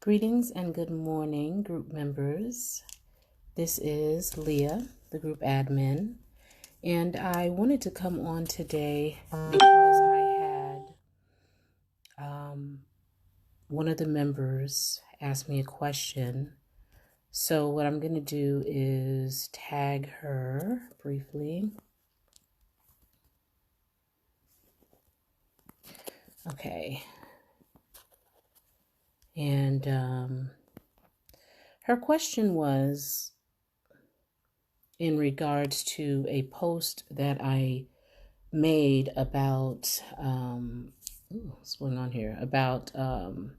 Greetings and good morning, group members. This is Leah, the group admin, and I wanted to come on today because I had one of the members ask me a question. So what I'm going to do is tag her briefly. Okay. And her question was in regards to a post that I made about, what's going on here? About the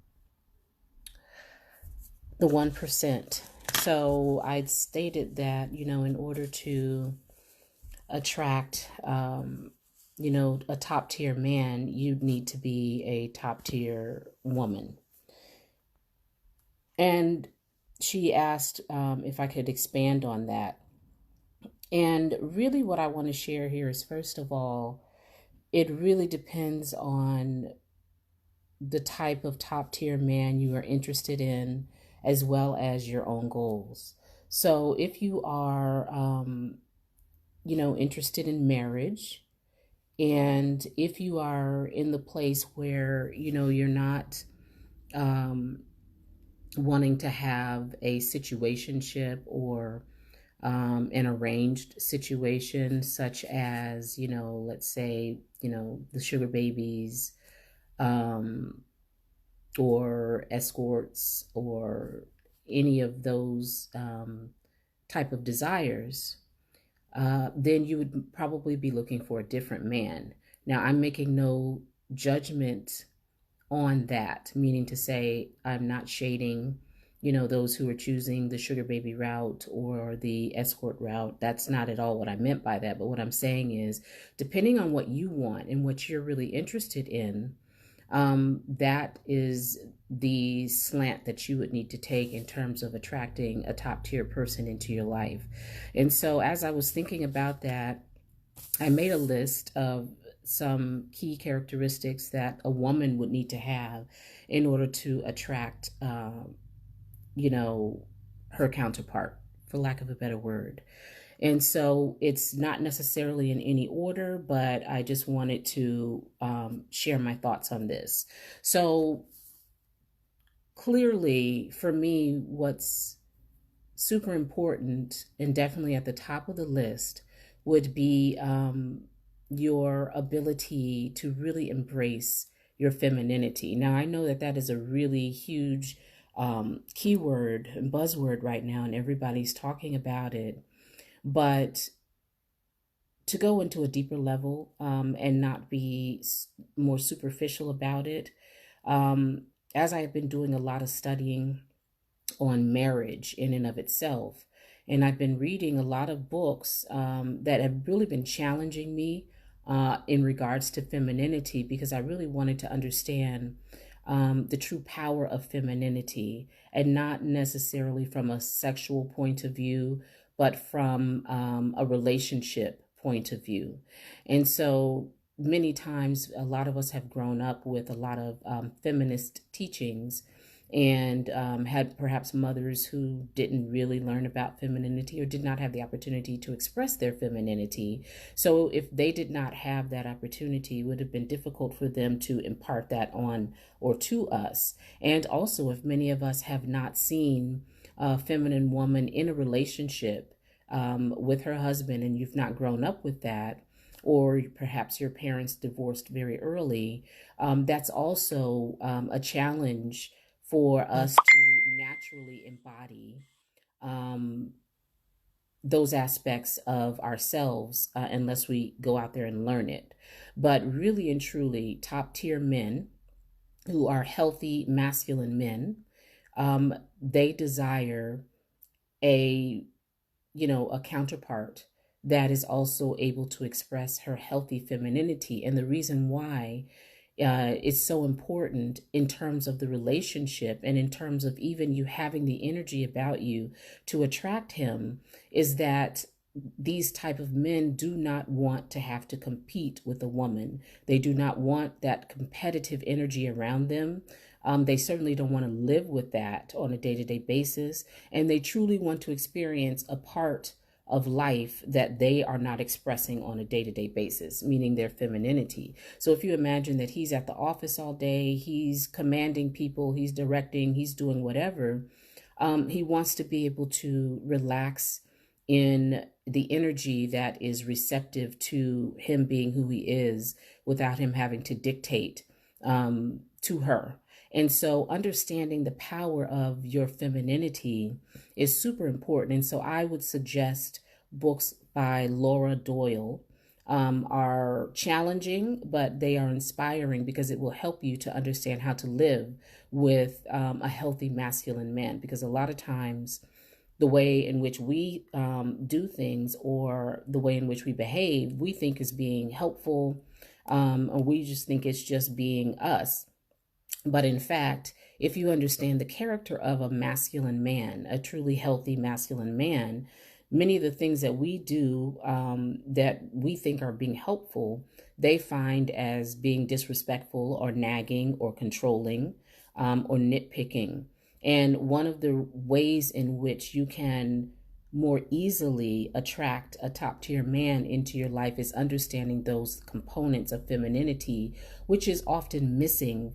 1%. So I'd stated that, in order to attract, a top tier man, you'd need to be a top tier woman. And she asked if I could expand on that. And really what I want to share here is, first of all, it really depends on the type of top tier man you are interested in, as well as your own goals. So if you are, interested in marriage, and if you are in the place where, you're not wanting to have a situationship or an arranged situation, such as, let's say, the sugar babies, or escorts, or any of those type of desires, then you would probably be looking for a different man. Now, I'm making no judgment on that, meaning to say I'm not shading, those who are choosing the sugar baby route or the escort route. That's not at all what I meant by that. But what I'm saying is, depending on what you want and what you're really interested in, that is the slant that you would need to take in terms of attracting a top tier person into your life. And so as I was thinking about that, I made a list of some key characteristics that a woman would need to have in order to attract, her counterpart, for lack of a better word. And so it's not necessarily in any order, but I just wanted to share my thoughts on this. So clearly, for me, what's super important and definitely at the top of the list would be your ability to really embrace your femininity. Now, I know that that is a really huge keyword and buzzword right now, and everybody's talking about it. But to go into a deeper level and not be more superficial about it, as I've been doing a lot of studying on marriage in and of itself, and I've been reading a lot of books that have really been challenging me in regards to femininity, because I really wanted to understand the true power of femininity, and not necessarily from a sexual point of view, but from a relationship point of view. And so many times, a lot of us have grown up with a lot of feminist teachings, and had perhaps mothers who didn't really learn about femininity or did not have the opportunity to express their femininity. So if they did not have that opportunity, it would have been difficult for them to impart that on or to us. And also, if many of us have not seen a feminine woman in a relationship with her husband, and you've not grown up with that, or perhaps your parents divorced very early, that's also a challenge for us to naturally embody those aspects of ourselves unless we go out there and learn it. But really and truly, top tier men who are healthy masculine men, they desire a a counterpart that is also able to express her healthy femininity. And the reason why it's so important in terms of the relationship, and in terms of even you having the energy about you to attract him, is that these type of men do not want to have to compete with a woman. They do not want that competitive energy around them. They certainly don't want to live with that on a day-to-day basis, and they truly want to experience a part of life that they are not expressing on a day-to-day basis, meaning their femininity. So if you imagine that he's at the office all day, he's commanding people, he's directing, he's doing whatever, he wants to be able to relax in the energy that is receptive to him being who he is without him having to dictate to her. And so understanding the power of your femininity is super important. And so I would suggest books by Laura Doyle. Are challenging, but they are inspiring because it will help you to understand how to live with a healthy masculine man. Because a lot of times, the way in which we do things or the way in which we behave, we think is being helpful, or we just think it's just being us. But in fact, if you understand the character of a masculine man, a truly healthy masculine man, many of the things that we do that we think are being helpful, they find as being disrespectful or nagging or controlling or nitpicking. And one of the ways in which you can more easily attract a top tier man into your life is understanding those components of femininity, which is often missing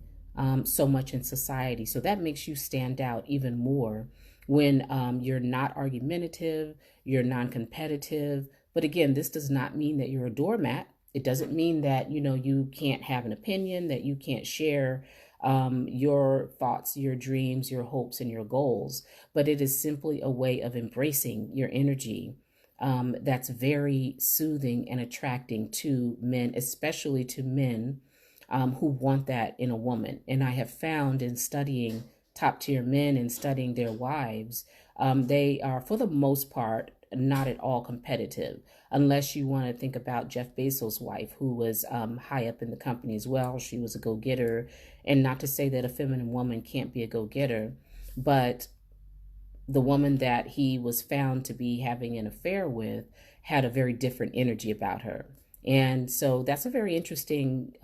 so much in society. So that makes you stand out even more when you're not argumentative, you're non-competitive. But again, this does not mean that you're a doormat. It doesn't mean that, you can't have an opinion, that you can't share your thoughts, your dreams, your hopes, and your goals. But it is simply a way of embracing your energy that's very soothing and attracting to men, especially to men who want that in a woman. And I have found in studying top tier men and studying their wives, they are, for the most part, not at all competitive, unless you want to think about Jeff Bezos' wife, who was high up in the company as well. She was a go-getter. And not to say that a feminine woman can't be a go-getter, but the woman that he was found to be having an affair with had a very different energy about her. And so that's a very interesting,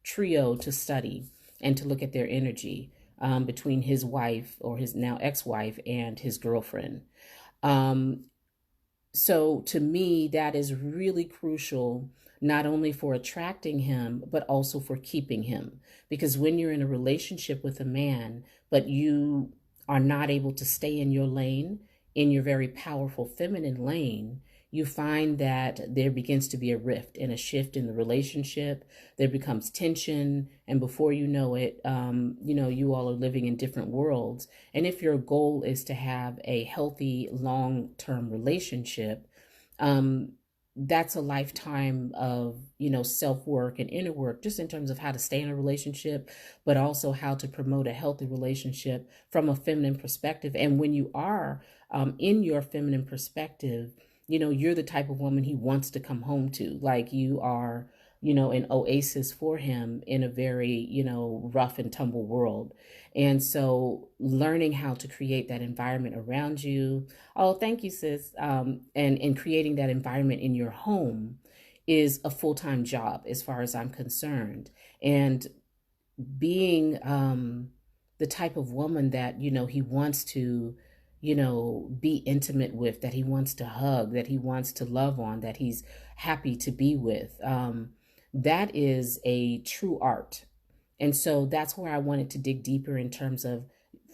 trio to study and to look at their energy between his wife, or his now ex-wife, and his girlfriend. Um, so to me, that is really crucial, not only for attracting him, but also for keeping him. Because when you're in a relationship with a man, but you are not able to stay in your lane, in your very powerful feminine lane, you find that there begins to be a rift and a shift in the relationship. There becomes tension, and before you know it, you all are living in different worlds. And if your goal is to have a healthy, long-term relationship, that's a lifetime of, self-work and inner work, just in terms of how to stay in a relationship, but also how to promote a healthy relationship from a feminine perspective. And when you are in your feminine perspective, you're the type of woman he wants to come home to. Like you are, an oasis for him in a very, rough and tumble world. And so learning how to create that environment around you. Oh, thank you, sis. And creating that environment in your home is a full-time job as far as I'm concerned. And being the type of woman that, he wants to, be intimate with, that he wants to hug, that he wants to love on, that he's happy to be with. That is a true art. And so that's where I wanted to dig deeper in terms of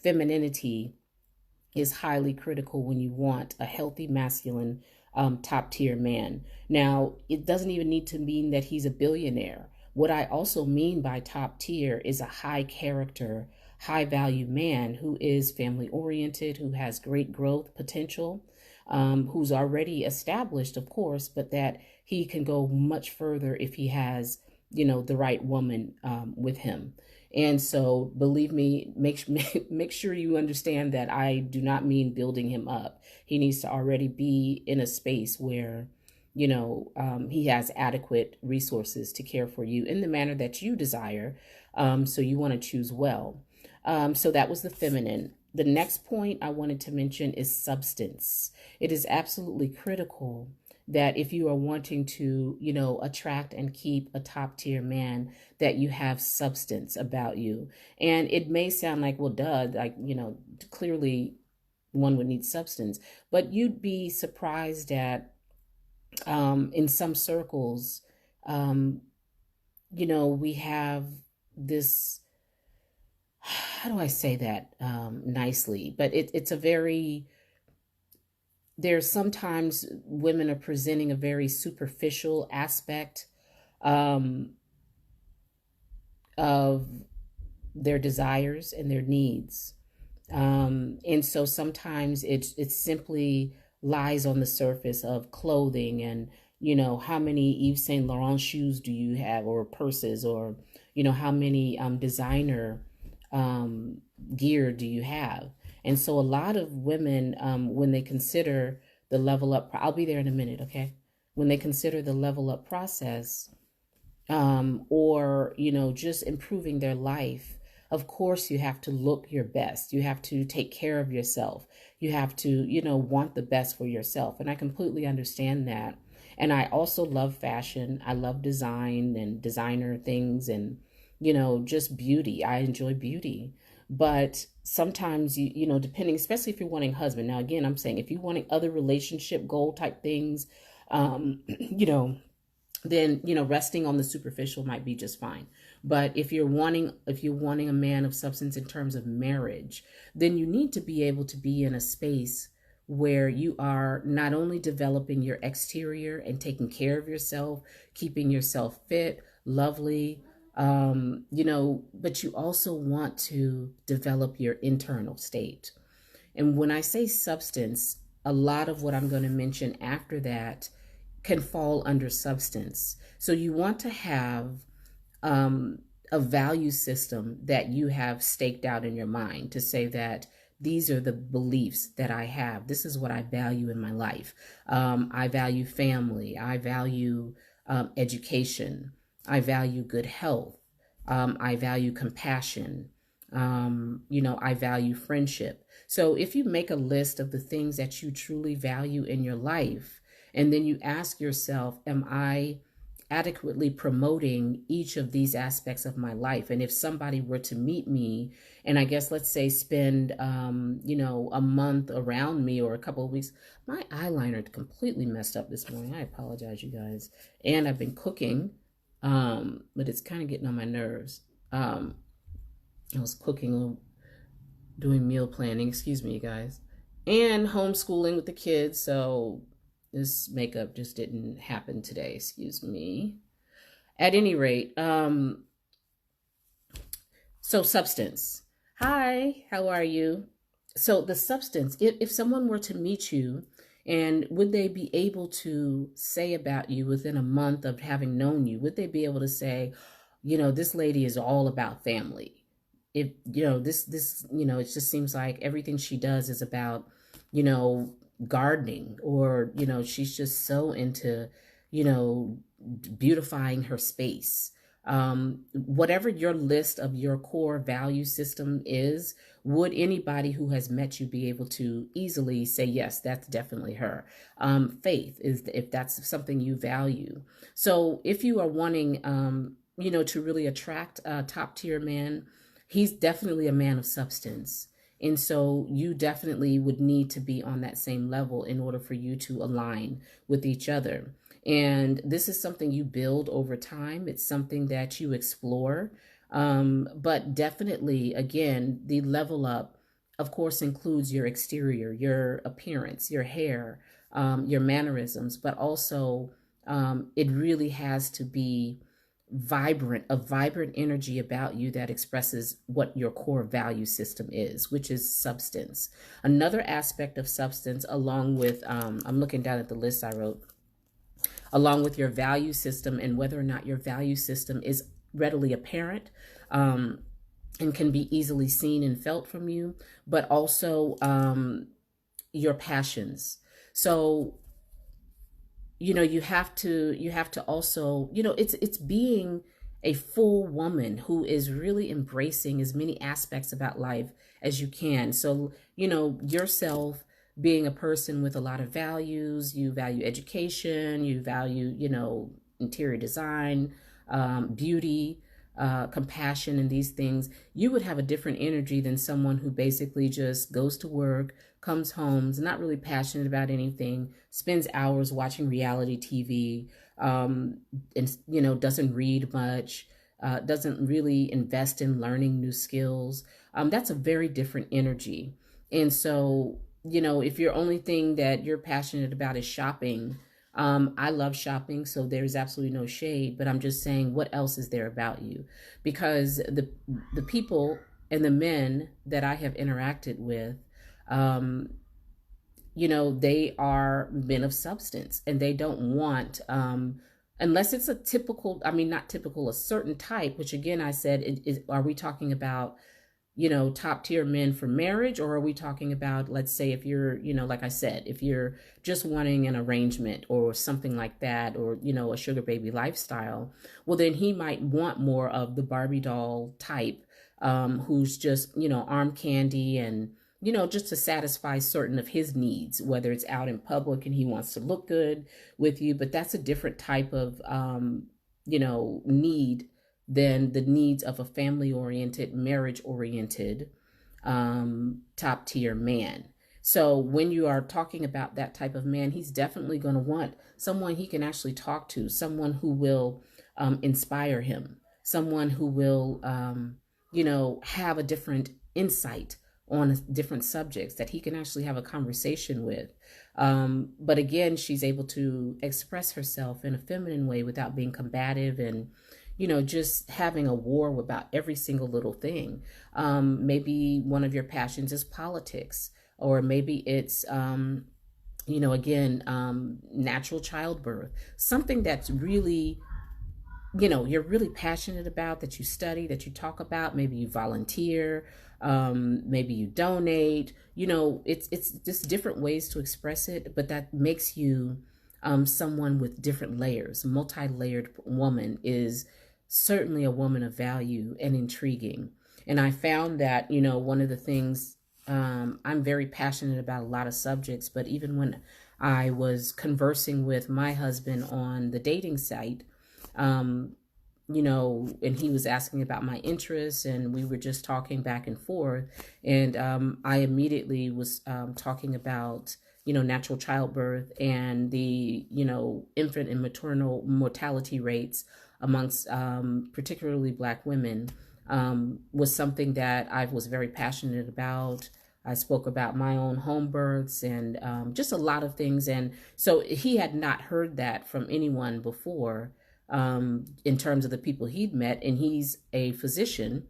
femininity is highly critical when you want a healthy masculine top tier man. Now, it doesn't even need to mean that he's a billionaire. What I also mean by top tier is a high character, high value man who is family oriented, who has great growth potential, who's already established, of course, but that he can go much further if he has, the right woman with him. And so, believe me, make sure you understand that I do not mean building him up. He needs to already be in a space where, he has adequate resources to care for you in the manner that you desire. So you want to choose well. So that was the feminine. The next point I wanted to mention is substance. It is absolutely critical that if you are wanting to, attract and keep a top tier man, that you have substance about you. And it may sound like, well, duh, like, clearly one would need substance, but you'd be surprised at, in some circles, um, we have this, how do I say that nicely? But it's a very, there's sometimes women are presenting a very superficial aspect um, of their desires and their needs. And so sometimes it simply lies on the surface of clothing and, how many Yves Saint Laurent shoes do you have, or purses, or, how many designer um, gear do you have? And so a lot of women, when they consider the level up, I'll be there in a minute, okay? When they consider the level up process, or just improving their life, of course you have to look your best, you have to take care of yourself, you have to want the best for yourself, and I completely understand that. And I also love fashion, I love design and designer things, and just beauty. I enjoy beauty. But sometimes depending, especially if you're wanting husband, now again, I'm saying if you're wanting other relationship goal type things, then resting on the superficial might be just fine. But if you're wanting a man of substance in terms of marriage, then you need to be able to be in a space where you are not only developing your exterior and taking care of yourself, keeping yourself fit, lovely, but you also want to develop your internal state. And when I say substance, a lot of what I'm going to mention after that can fall under substance. So you want to have um, a value system that you have staked out in your mind to say that these are the beliefs that I have. This is what I value in my life. I value family. I value education. I value good health. I value compassion. I value friendship. So if you make a list of the things that you truly value in your life, and then you ask yourself, am I adequately promoting each of these aspects of my life? And if somebody were to meet me, and I guess let's say spend, a month around me or a couple of weeks, my eyeliner completely messed up this morning. I apologize, you guys. And I've been cooking, but it's kind of getting on my nerves. I was cooking, doing meal planning, excuse me, you guys, and homeschooling with the kids. So this makeup just didn't happen today, excuse me. At any rate, so substance. Hi, how are you? So the substance, if someone were to meet you, and would they be able to say about you within a month of having known you, would they be able to say, this lady is all about family? If this it just seems like everything she does is about you know gardening, or she's just so into you know beautifying her space. Whatever your list of your core value system is, would anybody who has met you be able to easily say, yes, that's definitely her? Faith is, if that's something you value. So if you are wanting to really attract a top tier man, he's definitely a man of substance. And so you definitely would need to be on that same level in order for you to align with each other. And this is something you build over time. It's something that you explore. But definitely, again, the level up, of course, includes your exterior, your appearance, your hair, your mannerisms, but also it really has to be a vibrant energy about you that expresses what your core value system is, which is substance. Another aspect of substance, along with, I'm looking down at the list I wrote, along with your value system, and whether or not your value system is readily apparent, and can be easily seen and felt from you, but also your passions. So you have to also, it's being a full woman who is really embracing as many aspects about life as you can. So, yourself being a person with a lot of values, you value education, you value, interior design, beauty, compassion, and these things, you would have a different energy than someone who basically just goes to work, comes home, is not really passionate about anything, spends hours watching reality TV, and doesn't read much, doesn't really invest in learning new skills. That's a very different energy. And so, if your only thing that you're passionate about is shopping, I love shopping, so there's absolutely no shade. But I'm just saying, what else is there about you? Because the people and the men that I have interacted with, um, they are men of substance, and they don't want, unless it's a typical, I mean, not typical, a certain type, which again, I said, are we talking about, top tier men for marriage, or are we talking about, let's say, if you're, like I said, if you're just wanting an arrangement or something like that, or, a sugar baby lifestyle, well, then he might want more of the Barbie doll type, who's just, arm candy and, just to satisfy certain of his needs, whether it's out in public and he wants to look good with you. But that's a different type of, need than the needs of a family oriented, marriage oriented, top tier man. So when you are talking about that type of man, he's definitely going to want someone he can actually talk to, someone who will inspire him, someone who will, have a different insight on different subjects that he can actually have a conversation with. But again, she's able to express herself in a feminine way without being combative and, just having a war about every single little thing. Maybe one of your passions is politics, or maybe it's, again, natural childbirth, something that's really, you're really passionate about, that you study, that you talk about. Maybe you volunteer, maybe you donate. It's just different ways to express it, but that makes you someone with different layers. Multi-layered woman is certainly a woman of value and intriguing. And I found that, one of the things, I'm very passionate about a lot of subjects, but even when I was conversing with my husband on the dating site, um, and he was asking about my interests, and we were just talking back and forth. And I immediately was talking about, natural childbirth and the, infant and maternal mortality rates amongst particularly Black women, was something that I was very passionate about. I spoke about my own home births and just a lot of things. And so he had not heard that from anyone before, in terms of the people he'd met. And he's a physician,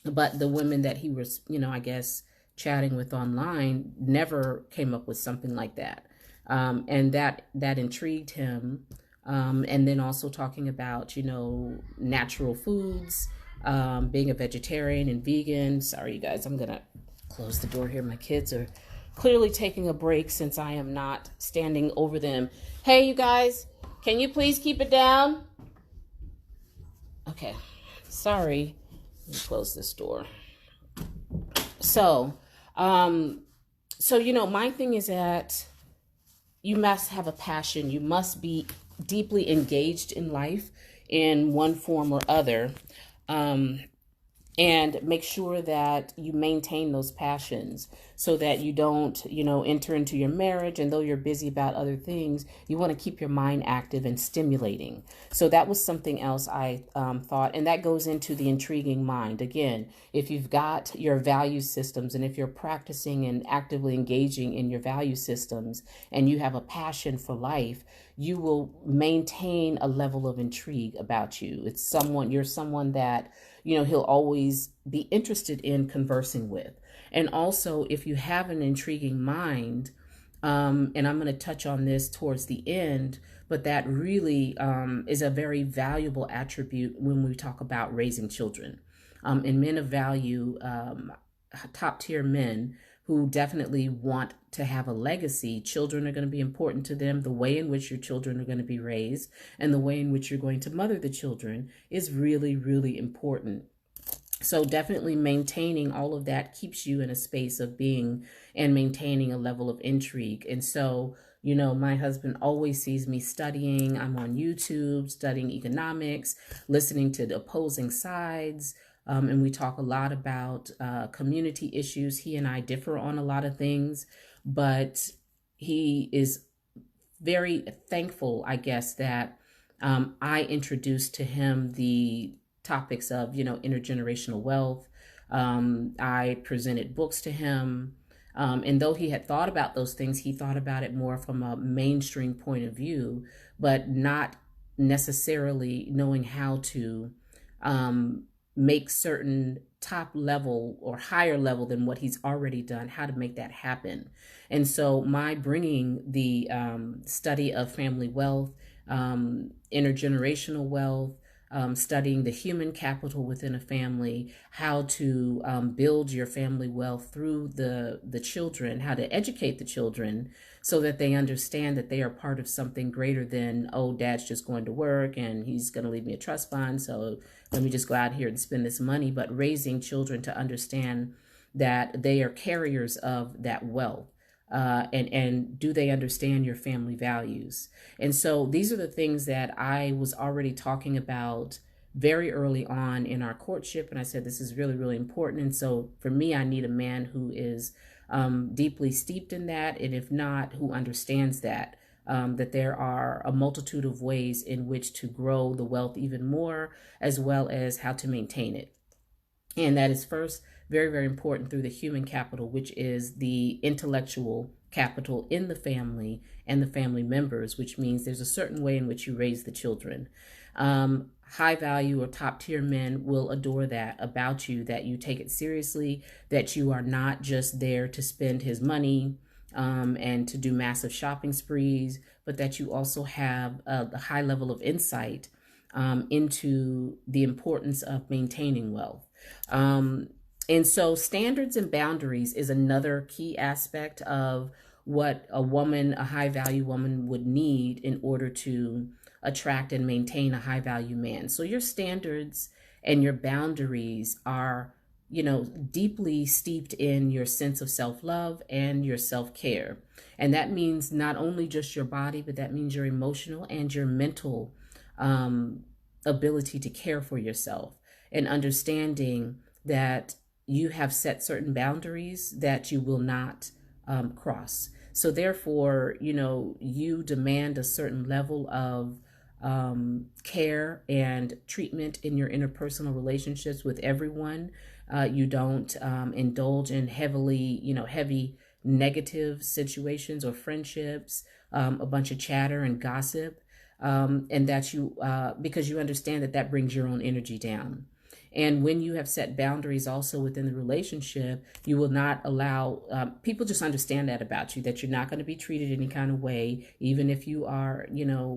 but the women that he was, I guess, chatting with online never came up with something like that. And that intrigued him. And then also talking about, natural foods, being a vegetarian and vegan. Sorry, you guys, I'm going to close the door here. My kids are clearly taking a break since I am not standing over them. Hey, you guys, can you please keep it down? Okay, sorry. Let me close this door. So, my thing is that you must have a passion. You must be deeply engaged in life in one form or other. And make sure that you maintain those passions so that you don't, enter into your marriage. And though you're busy about other things, you want to keep your mind active and stimulating. So that was something else I thought. And that goes into the intriguing mind. Again, if you've got your value systems, and if you're practicing and actively engaging in your value systems, and you have a passion for life, you will maintain a level of intrigue about you. You're someone that, he'll always be interested in conversing with. And also, if you have an intriguing mind, and I'm going to touch on this towards the end, but that really is a very valuable attribute when we talk about raising children. And men of value, top tier men who definitely want to have a legacy. Children are going to be important to them. The way in which your children are going to be raised and the way in which you're going to mother the children is really, really important. So definitely maintaining all of that keeps you in a space of being and maintaining a level of intrigue. And so, my husband always sees me studying. I'm on YouTube studying economics, listening to the opposing sides. And we talk a lot about community issues. He and I differ on a lot of things, but he is very thankful, I guess, that I introduced to him the topics of, intergenerational wealth. I presented books to him. And though he had thought about those things, he thought about it more from a mainstream point of view, but not necessarily knowing how to make certain top level or higher level than what he's already done, how to make that happen. And so my bringing the study of family wealth, intergenerational wealth, studying the human capital within a family, how to build your family wealth through the children, how to educate the children so that they understand that they are part of something greater than, oh, dad's just going to work and he's going to leave me a trust fund, so let me just go out here and spend this money. But raising children to understand that they are carriers of that wealth. And do they understand your family values? And so these are the things that I was already talking about very early on in our courtship. And I said, this is really, really important. And so for me, I need a man who is deeply steeped in that. And if not, who understands that. That there are a multitude of ways in which to grow the wealth even more, as well as how to maintain it. And that is first very, very important through the human capital, which is the intellectual capital in the family and the family members, which means there's a certain way in which you raise the children. High value or top tier men will adore that about you, that you take it seriously, that you are not just there to spend his money and to do massive shopping sprees, but that you also have a high level of insight into the importance of maintaining wealth. And so standards and boundaries is another key aspect of what a high value woman would need in order to attract and maintain a high value man. So your standards and your boundaries are, deeply steeped in your sense of self-love and your self-care. And that means not only just your body, but that means your emotional and your mental ability to care for yourself, and understanding that you have set certain boundaries that you will not cross. So therefore, you demand a certain level of care and treatment in your interpersonal relationships with everyone. You don't indulge in heavy negative situations or friendships, a bunch of chatter and gossip, and that because you understand that brings your own energy down. And when you have set boundaries also within the relationship, you will not allow people just understand that about you, that you're not going to be treated any kind of way, even if you are,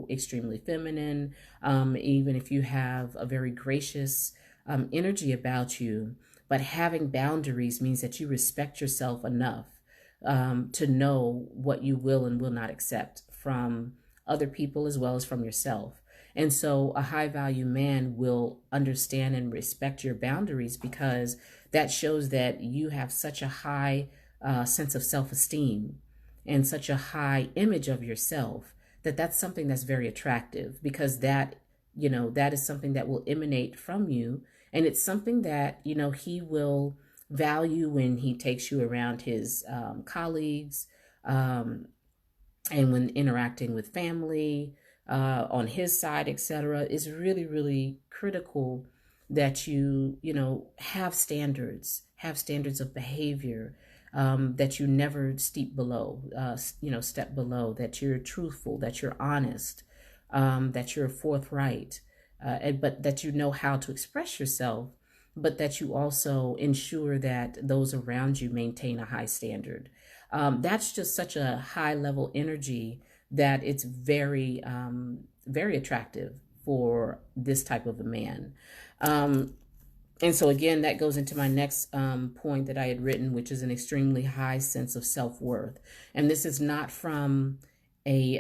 extremely feminine, even if you have a very gracious energy about you. But having boundaries means that you respect yourself enough to know what you will and will not accept from other people as well as from yourself. And so a high value man will understand and respect your boundaries, because that shows that you have such a high sense of self-esteem and such a high image of yourself that's something that's very attractive, because that is something that will emanate from you. And it's something that, he will value when he takes you around his colleagues and when interacting with family, on his side, etc. Is really, really critical that you have standards of behavior, that you never step below, that you're truthful, that you're honest, that you're forthright, but that you know how to express yourself, but that you also ensure that those around you maintain a high standard. That's just such a high level energy that it's very, very attractive for this type of a man. And so again, that goes into my next point that I had written, which is an extremely high sense of self-worth. And this is not from a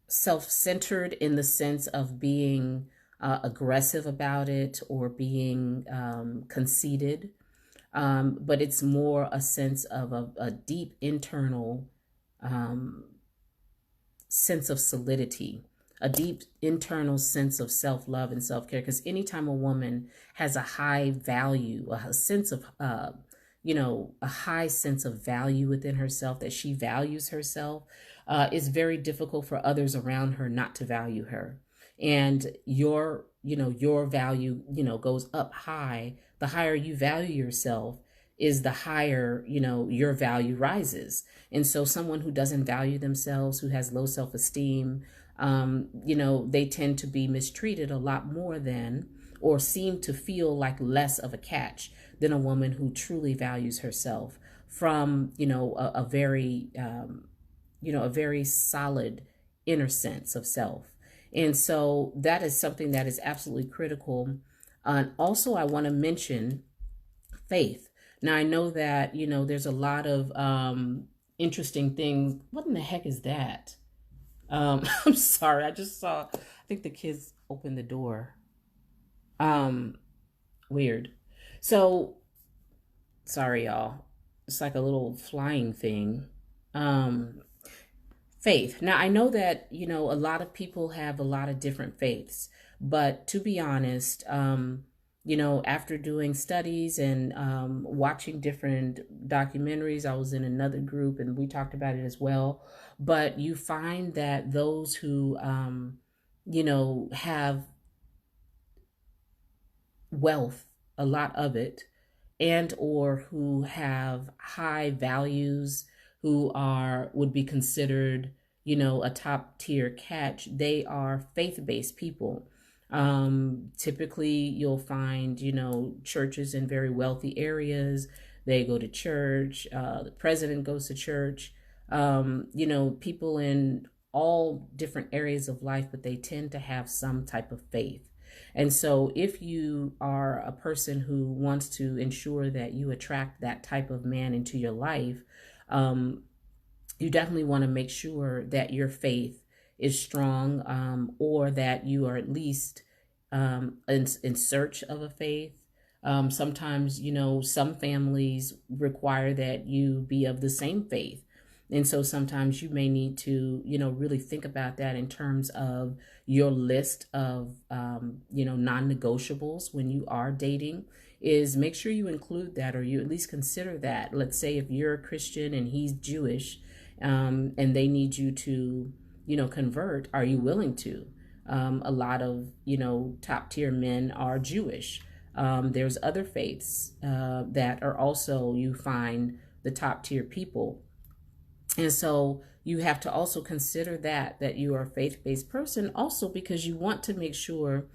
self-centered in the sense of being aggressive about it or being conceited, but it's more a sense of a deep internal um, sense of solidity, a deep internal sense of self-love and self-care. Because anytime a woman has a high value, a sense of a high sense of value within herself, that she values herself, it's very difficult for others around her not to value her. And your value, goes up high. The higher you value yourself is the higher, your value rises. And so someone who doesn't value themselves, who has low self-esteem, they tend to be mistreated a lot more than, or seem to feel like less of a catch than a woman who truly values herself from, a very, a very solid inner sense of self. And so that is something that is absolutely critical. And also, I want to mention faith. Now, I know that, there's a lot of interesting things. What in the heck is that? I'm sorry. I just saw, I think the kids opened the door. Um, Weird. So, sorry, y'all. It's like a little flying thing. Um, Faith. Now, I know that, a lot of people have a lot of different faiths, but to be honest, after doing studies and watching different documentaries, I was in another group and we talked about it as well. But you find that those who, have wealth, a lot of it, and or who have high values, who are would be considered, a top tier catch, they are faith-based people. Typically you'll find, churches in very wealthy areas. They go to church. The president goes to church. People in all different areas of life, but they tend to have some type of faith. And so, if you are a person who wants to ensure that you attract that type of man into your life, um, you definitely want to make sure that your faith is strong, or that you are at least in search of a faith. Sometimes, some families require that you be of the same faith. And so sometimes you may need to, really think about that in terms of your list of, non-negotiables when you are dating, is make sure you include that, or you at least consider that. Let's say if you're a Christian and he's Jewish, and they need you to, convert, are you willing to? A lot of, top tier men are Jewish. There's other faiths that are also, you find the top tier people. And so you have to also consider that you are a faith-based person, also because you want to make sure,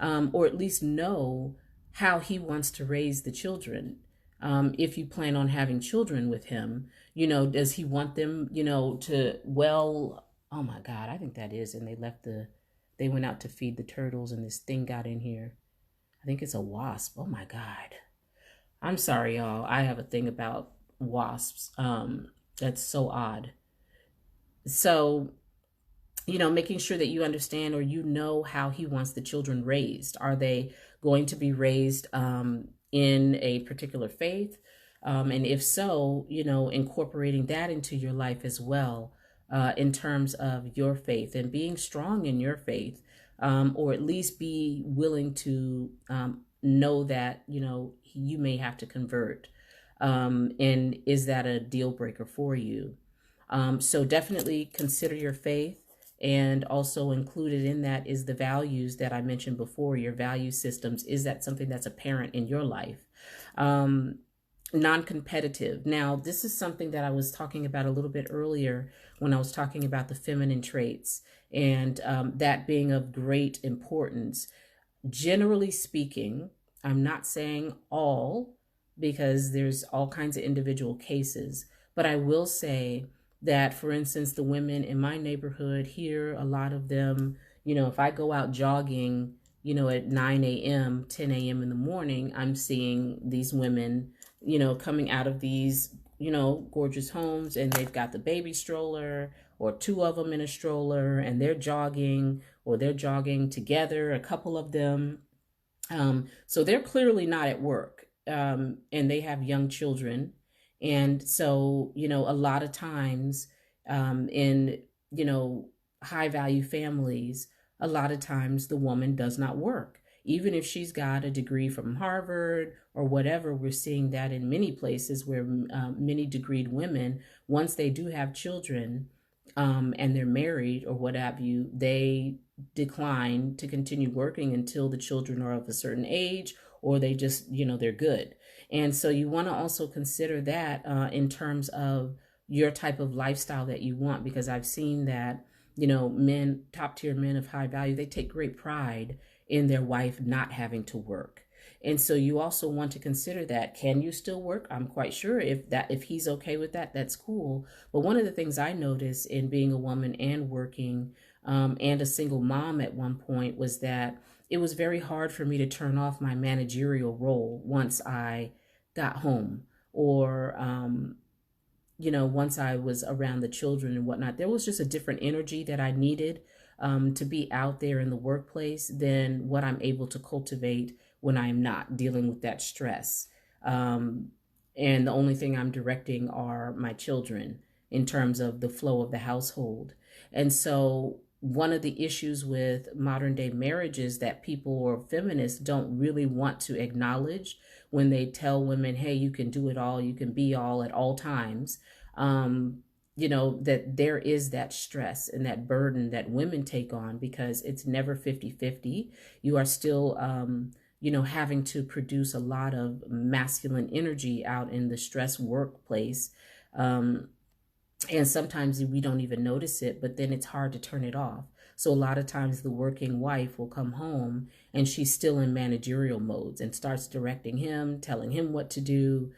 or at least know how he wants to raise the children. If you plan on having children with him, does he want them, oh my God, I think that is, and they went out to feed the turtles and this thing got in here. I think it's a wasp. Oh my God. I'm sorry, y'all. I have a thing about wasps. That's so odd. So, making sure that you understand, or how he wants the children raised. Are they going to be raised in a particular faith? And if so, incorporating that into your life as well, in terms of your faith and being strong in your faith, or at least be willing to know that, you may have to convert. And is that a deal breaker for you? So definitely consider your faith, and also included in that is the values that I mentioned before, your value systems. Is that something that's apparent in your life? Non-competitive. Now, this is something that I was talking about a little bit earlier when I was talking about the feminine traits, and that being of great importance. Generally speaking, I'm not saying all, because there's all kinds of individual cases, but I will say that, for instance, the women in my neighborhood here, a lot of them, if I go out jogging, at 9 a.m., 10 a.m. in the morning, I'm seeing these women, coming out of these, gorgeous homes, and they've got the baby stroller or two of them in a stroller, and they're jogging, or they're jogging together, a couple of them. So they're clearly not at work, and they have young children. And so, a lot of times, in, you know, high value families, a lot of times the woman does not work. Even if she's got a degree from Harvard or whatever, we're seeing that in many places where many degreed women, once they do have children, and they're married or what have you, they decline to continue working until the children are of a certain age, or they just, they're good. And so you want to also consider that in terms of your type of lifestyle that you want, because I've seen that, men, top tier men of high value, they take great pride in their wife not having to work. And so you also want to consider that. Can you still work? I'm quite sure if he's okay with that, that's cool. But one of the things I noticed in being a woman and working, and a single mom at one point, was that it was very hard for me to turn off my managerial role once I got home, or once I was around the children and whatnot. There was just a different energy that I needed, to be out there in the workplace than what I'm able to cultivate when I'm not dealing with that stress. Um, and the only thing I'm directing are my children in terms of the flow of the household. And so, one of the issues with modern day marriages that people or feminists don't really want to acknowledge when they tell women, hey, you can do it all, you can be all at all times, that there is that stress and that burden that women take on, because it's never 50-50. You are still, having to produce a lot of masculine energy out in the stress workplace. Um, and sometimes we don't even notice it, but then it's hard to turn it off. So a lot of times the working wife will come home and she's still in managerial modes and starts directing him, telling him what to do,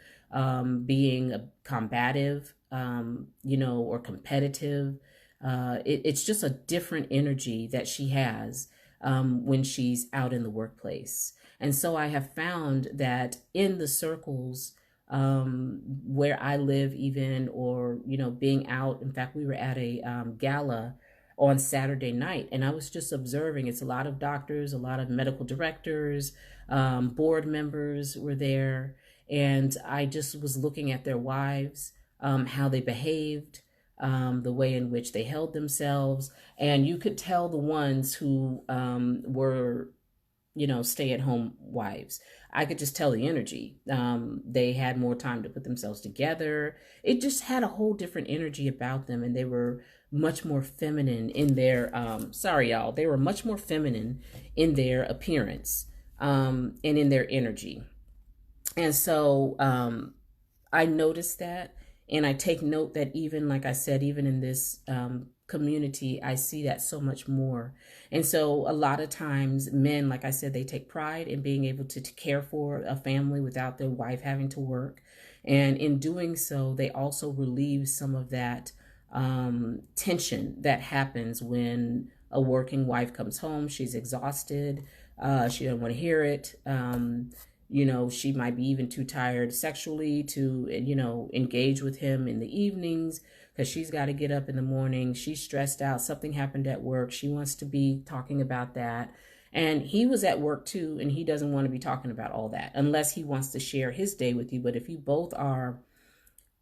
being a combative, or competitive. It's just a different energy that she has, when she's out in the workplace. And so I have found that in the circles, where I live, even, or, being out. In fact, we were at a gala on Saturday night, and I was just observing. It's a lot of doctors, a lot of medical directors, board members were there. And I just was looking at their wives, how they behaved, the way in which they held themselves. And you could tell the ones who were, stay at home wives. I could just tell the energy. They had more time to put themselves together. It just had a whole different energy about them. And they were much more feminine in their, sorry, y'all, they were much more feminine in their appearance, and in their energy. And so, I noticed that, and I take note that, even like I said, even in this community, I see that so much more. And so a lot of times men, like I said, they take pride in being able to care for a family without their wife having to work. And in doing so, they also relieve some of that tension that happens when a working wife comes home. She's exhausted. She doesn't want to hear it. She might be even too tired sexually to, engage with him in the evenings, because she's got to get up in the morning. She's stressed out. Something happened at work. She wants to be talking about that. And he was at work too, and he doesn't want to be talking about all that unless he wants to share his day with you. But if you both are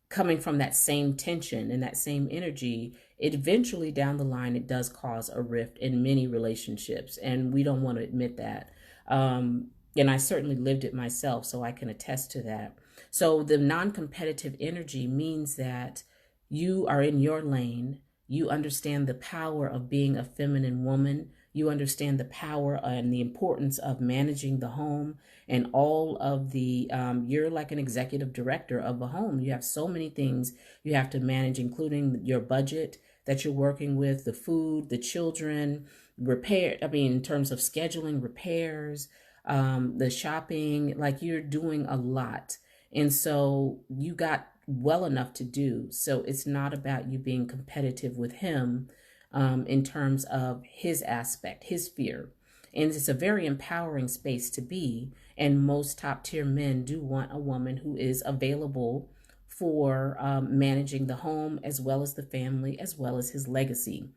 coming from that same tension and that same energy, it eventually down the line, it does cause a rift in many relationships. And we don't want to admit that. And I certainly lived it myself, so I can attest to that. So the non-competitive energy means that you are in your lane. You understand the power of being a feminine woman. You understand the power and the importance of managing the home and all of the, you're like an executive director of a home. You have so many things you have to manage, including your budget that you're working with, the food, the children, in terms of scheduling repairs, the shopping, like you're doing a lot. And so you got well enough to do. So it's not about you being competitive with him, in terms of his aspect, his fear. And it's a very empowering space to be. And most top tier men do want a woman who is available for managing the home as well as the family, as well as his legacy.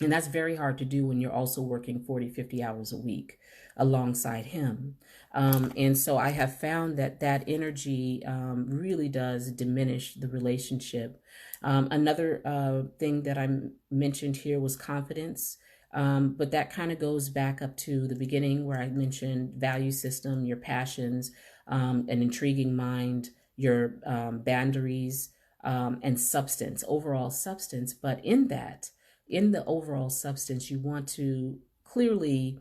And that's very hard to do when you're also working 40, 50 hours a week alongside him. And so I have found that that energy really does diminish the relationship. Another thing that I mentioned here was confidence. But that kind of goes back up to the beginning where I mentioned value system, your passions, an intriguing mind, your boundaries, and substance, overall substance. But in the overall substance, you want to clearly,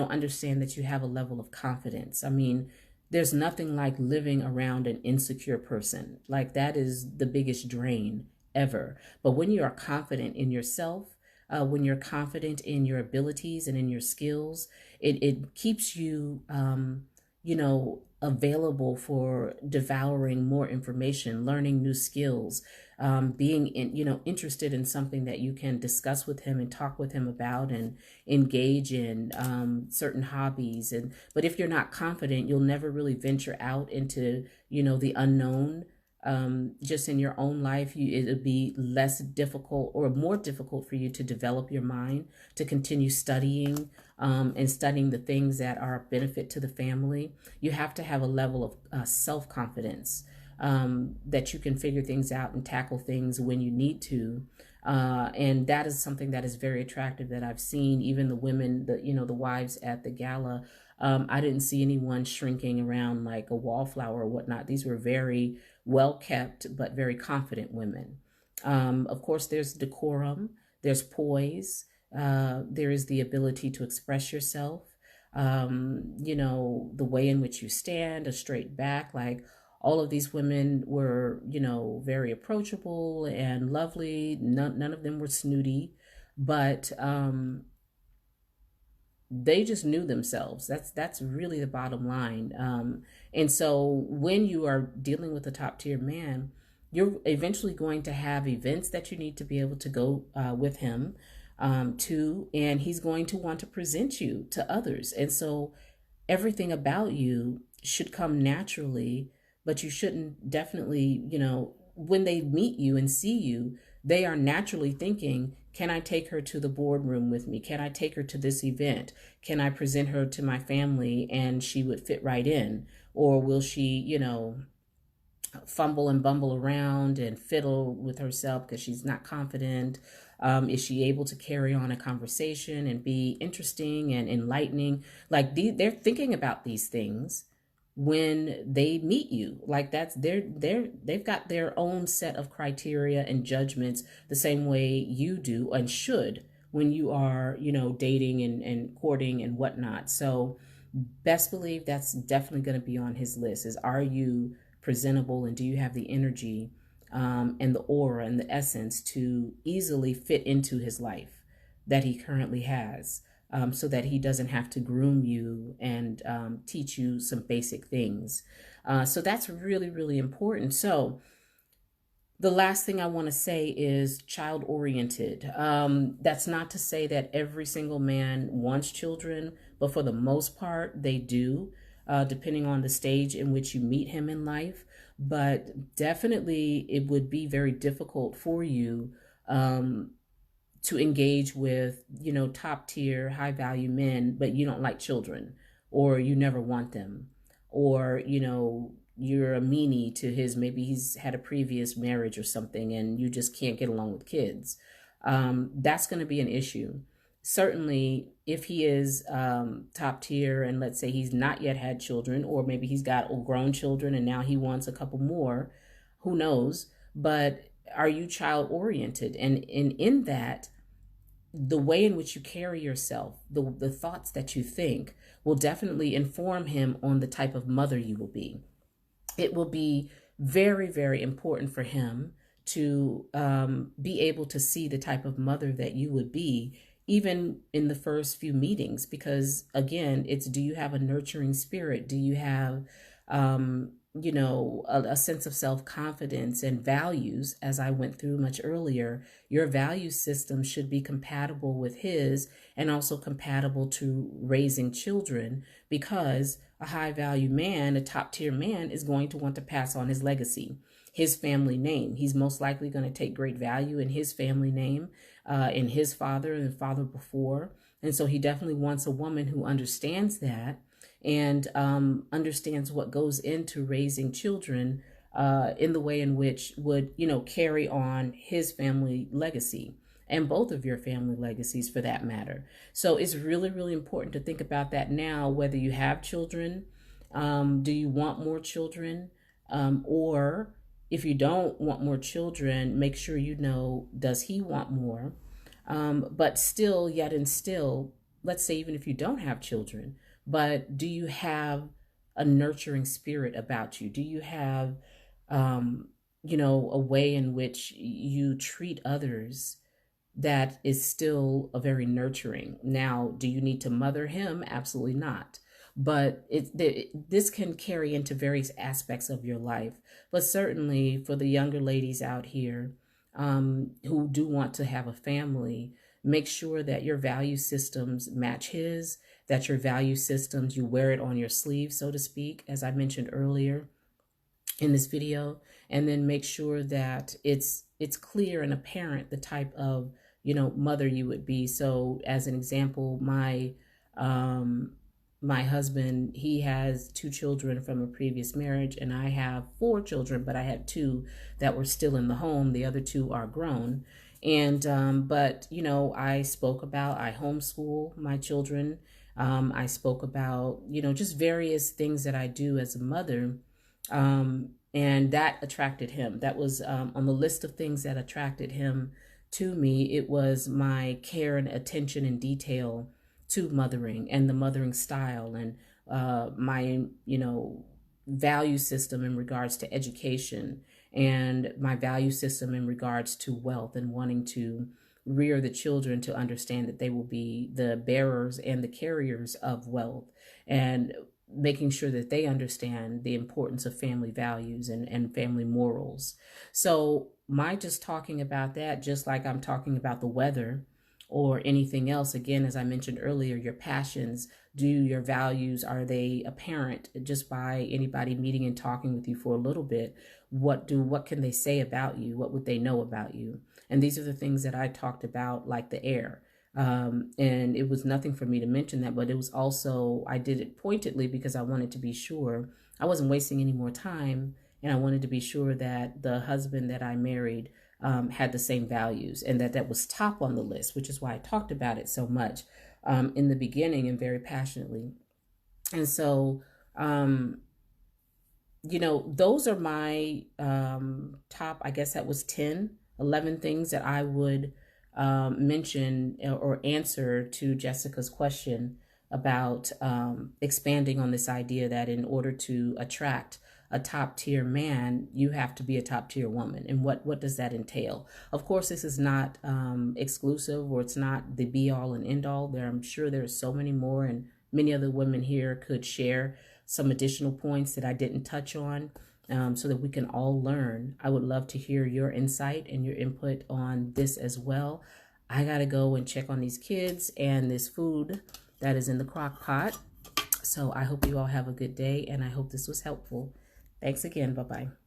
understand that you have a level of confidence. I mean, there's nothing like living around an insecure person. Like, that is the biggest drain ever. But when you are confident in yourself, when you're confident in your abilities and in your skills, it keeps you, available for devouring more information, learning new skills, being interested in something that you can discuss with him and talk with him about and engage in certain hobbies. But if you're not confident, you'll never really venture out into, the unknown. Just in your own life, it'll be less difficult or more difficult for you to develop your mind, to continue studying and studying the things that are a benefit to the family. You have to have a level of self-confidence, that you can figure things out and tackle things when you need to. And that is something that is very attractive that I've seen. Even the women, the wives at the gala, I didn't see anyone shrinking around like a wallflower or whatnot. These were very well kept, but very confident women. Of course, there's decorum, there's poise, there is the ability to express yourself, the way in which you stand, a straight back. Like, all of these women were, very approachable and lovely. None of them were snooty, but they just knew themselves. That's really the bottom line. And so when you are dealing with a top tier man, you're eventually going to have events that you need to be able to go with him to, and he's going to want to present you to others. And so everything about you should come naturally, but you shouldn't definitely, when they meet you and see you, they are naturally thinking, can I take her to the boardroom with me? Can I take her to this event? Can I present her to my family and she would fit right in? Or will she, fumble and bumble around and fiddle with herself because she's not confident? Is she able to carry on a conversation and be interesting and enlightening? Like, they're thinking about these things when they meet you. Like, that's they've got their own set of criteria and judgments, the same way you do and should when you are, dating and courting and whatnot. So best believe that's definitely going to be on his list, is, are you presentable and do you have the energy and the aura and the essence to easily fit into his life that he currently has, so that he doesn't have to groom you and teach you some basic things. So that's really, really important. So the last thing I want to say is child oriented. That's not to say that every single man wants children, but for the most part, they do, depending on the stage in which you meet him in life. But definitely, it would be very difficult for you to engage with, top tier, high value men, but you don't like children, or you never want them, or, you're a meanie to his, maybe he's had a previous marriage or something and you just can't get along with kids. That's going to be an issue. Certainly, if he is top tier and let's say he's not yet had children, or maybe he's got grown children and now he wants a couple more, who knows? But are you child oriented? And in that, the way in which you carry yourself, the thoughts that you think will definitely inform him on the type of mother you will be. It will be very, very important for him to be able to see the type of mother that you would be, even in the first few meetings, because again, it's, do you have a nurturing spirit? Do you have a sense of self-confidence and values, as I went through much earlier, your value system should be compatible with his and also compatible to raising children, because a high value man, a top tier man, is going to want to pass on his legacy, his family name. He's most likely going to take great value in his family name, in his father and father before. And so he definitely wants a woman who understands that and understands what goes into raising children in the way in which would, carry on his family legacy and both of your family legacies for that matter. So it's really, really important to think about that now, whether you have children, do you want more children, or if you don't want more children, make sure you know, does he want more? But still, yet and still, let's say even if you don't have children, but do you have a nurturing spirit about you? Do you have, a way in which you treat others that is still a very nurturing? Now, do you need to mother him? Absolutely not. But this can carry into various aspects of your life. But certainly for the younger ladies out here who do want to have a family, make sure that your value systems match his, that your value systems, you wear it on your sleeve, so to speak, as I mentioned earlier in this video, and then make sure that it's clear and apparent the type of mother you would be. So as an example, my husband, he has 2 children from a previous marriage, and I have 4 children, but I had 2 that were still in the home. The other 2 are grown. And but I spoke about, I homeschool my children. I spoke about just various things that I do as a mother, and that attracted him. That was on the list of things that attracted him to me. It was my care and attention and detail to mothering and the mothering style, and my value system in regards to education, and my value system in regards to wealth and wanting to rear the children to understand that they will be the bearers and the carriers of wealth, and making sure that they understand the importance of family values and family morals. So my just talking about that, just like I'm talking about the weather or anything else, again, as I mentioned earlier, your passions, your values, are they apparent just by anybody meeting and talking with you for a little bit? What can they say about you? What would they know about you? And these are the things that I talked about, like the air. And it was nothing for me to mention that, but it was also, I did it pointedly because I wanted to be sure I wasn't wasting any more time. And I wanted to be sure that the husband that I married had the same values, and that was top on the list, which is why I talked about it so much in the beginning and very passionately. And so, those are my top, I guess that was 11 things that I would mention or answer to Jessica's question about expanding on this idea that in order to attract a top tier man, you have to be a top tier woman. And what does that entail? Of course, this is not exclusive, or it's not the be all and end all. I'm sure there's so many more, and many other women here could share some additional points that I didn't touch on, so that we can all learn. I would love to hear your insight and your input on this as well. I gotta go and check on these kids and this food that is in the crock pot. So I hope you all have a good day, and I hope this was helpful. Thanks again. Bye-bye.